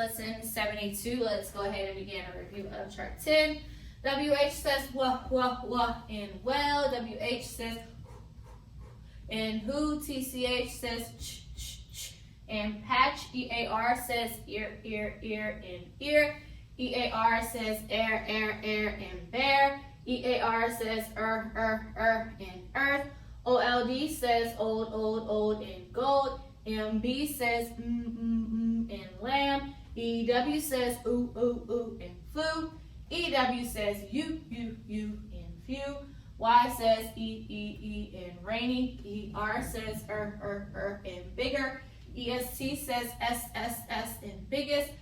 Lesson 72. Let's go ahead and begin a review of chart 10. WH says wah in well. WH says and who. TCH says ch ch ch and patch. EAR says ear in ear. EAR says air and bear. EAR says in earth. OLD says old in gold. MB says in lamb. EW says ooh in flu. EW says you in few. Y says e in rainy. ER says in bigger. EST says s in biggest.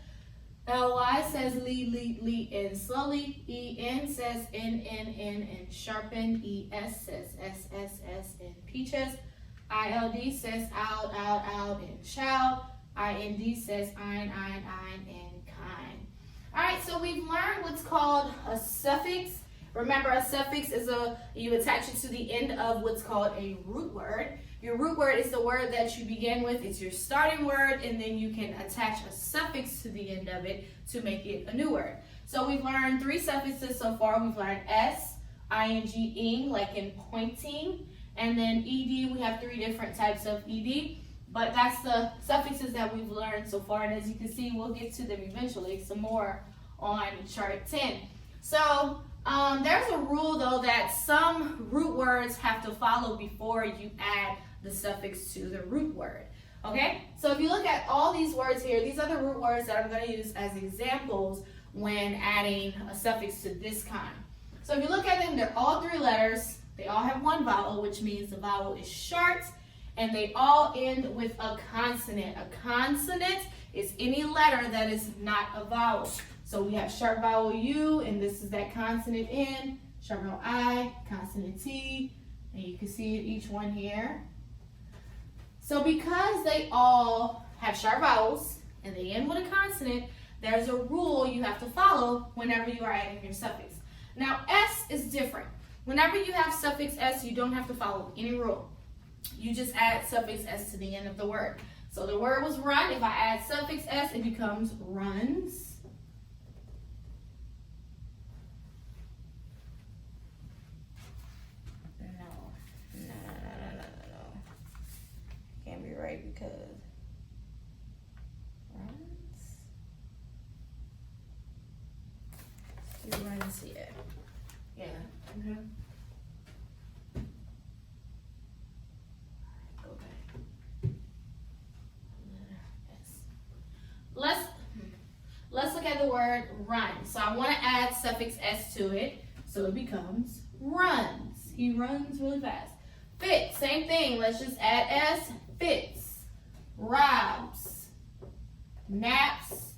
LY says lee in slowly. EN says in sharpen. ES says s in peaches. ILD says out in child. IND says ein in kind. Alright, so we've learned what's called a suffix. Remember, a suffix is you attach it to the end of what's called a root word. Your root word is the word that you begin with. It's your starting word, and then you can attach a suffix to the end of it to make it a new word. So we've learned 3 suffixes so far. We've learned s, ing, like in pointing, and then ed. We have 3 different types of ed, but that's the suffixes that we've learned so far. And as you can see, we'll get to them eventually, some more on chart 10. So there's a rule though that some root words have to follow before you add the suffix to the root word. Okay, so if you look at all these words here, these are the root words that I'm going to use as examples when adding a suffix to this kind. So if you look at them, they're all 3 letters. They all have 1 vowel, which means the vowel is short, and they all end with a consonant. A consonant is any letter that is not a vowel. So we have sharp vowel U, and this is that consonant N, sharp vowel I, consonant T, and you can see each one here. So because they all have sharp vowels and they end with a consonant, there's a rule you have to follow whenever you are adding your suffix. Now S is different. Whenever you have suffix S, you don't have to follow any rule. You just add suffix S to the end of the word. So the word was run. If I add suffix S, it becomes runs. Can't be right because runs. Do runs here. Yeah. Mm-hmm. Go back. Let's look at the word run. So I want to add suffix S to it, so it becomes runs. He runs really fast. Fit, same thing. Let's just add S. Fits, robs, naps,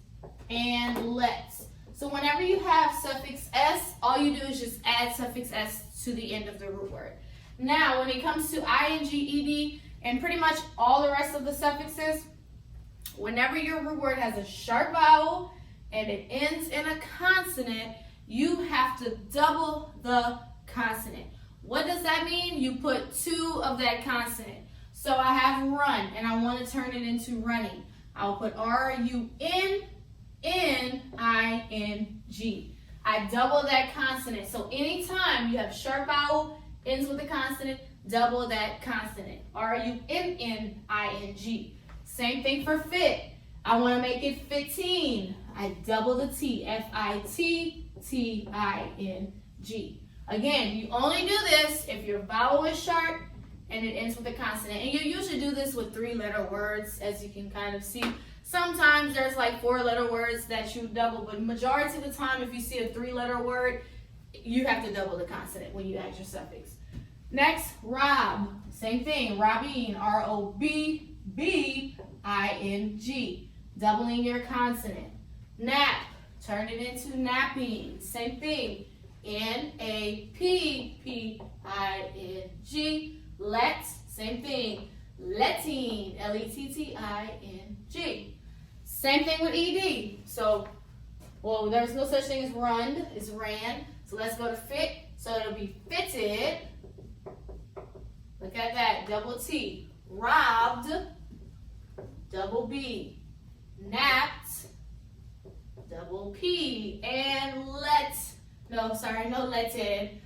and lets. So whenever you have suffix S, all you do is just add suffix S to the end of the root word. Now, when it comes to ing, ed, and pretty much all the rest of the suffixes, whenever your root word has a sharp vowel and it ends in a consonant, you have to double the consonant. What does that mean? You put 2 of that consonant. So I have run, and I want to turn it into running. I'll put R-U-N-N-I-N-G. I double that consonant. So anytime you have sharp vowel, ends with a consonant, double that consonant. R-U-N-N-I-N-G. Same thing for fit. I want to make it 15. I double the T. F-I-T-T-I-N-G. Again, you only do this if your vowel is sharp and it ends with a consonant. And you usually do this with 3-letter words, as you can kind of see. Sometimes there's like 4-letter words that you double, but majority of the time, if you see a 3-letter word, you have to double the consonant when you add your suffix. Next, rob. Same thing, robbing, R-O-B-B-I-N-G. Doubling your consonant. Nap, turn it into napping. Same thing, N-A-P-P-I-N-G. Let, same thing, letting, L-E-T-T-I-N-G. Same thing with ed. So, well, there's no such thing as run, it's ran. So let's go to fit. So it'll be fitted. Look at that, double T. Robbed, double B. Napped, no letted.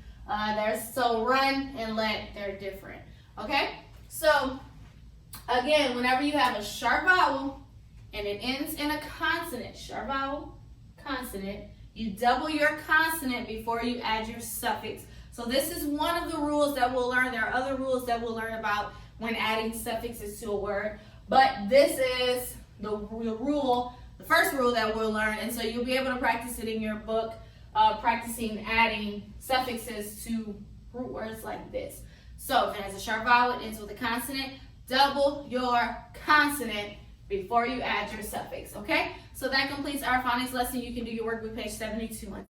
So run and let, they're different. Okay? So again, whenever you have a sharp vowel and it ends in a consonant, sharp vowel, consonant, you double your consonant before you add your suffix. So this is one of the rules that we'll learn. There are other rules that we'll learn about when adding suffixes to a word, but this is the rule, the first rule that we'll learn, and so you'll be able to practice it in your book, practicing adding suffixes to root words like this. So if it has a sharp vowel, it ends with a consonant, double your consonant before you add your suffix, okay? So that completes our phonics lesson. You can do your work with page 72.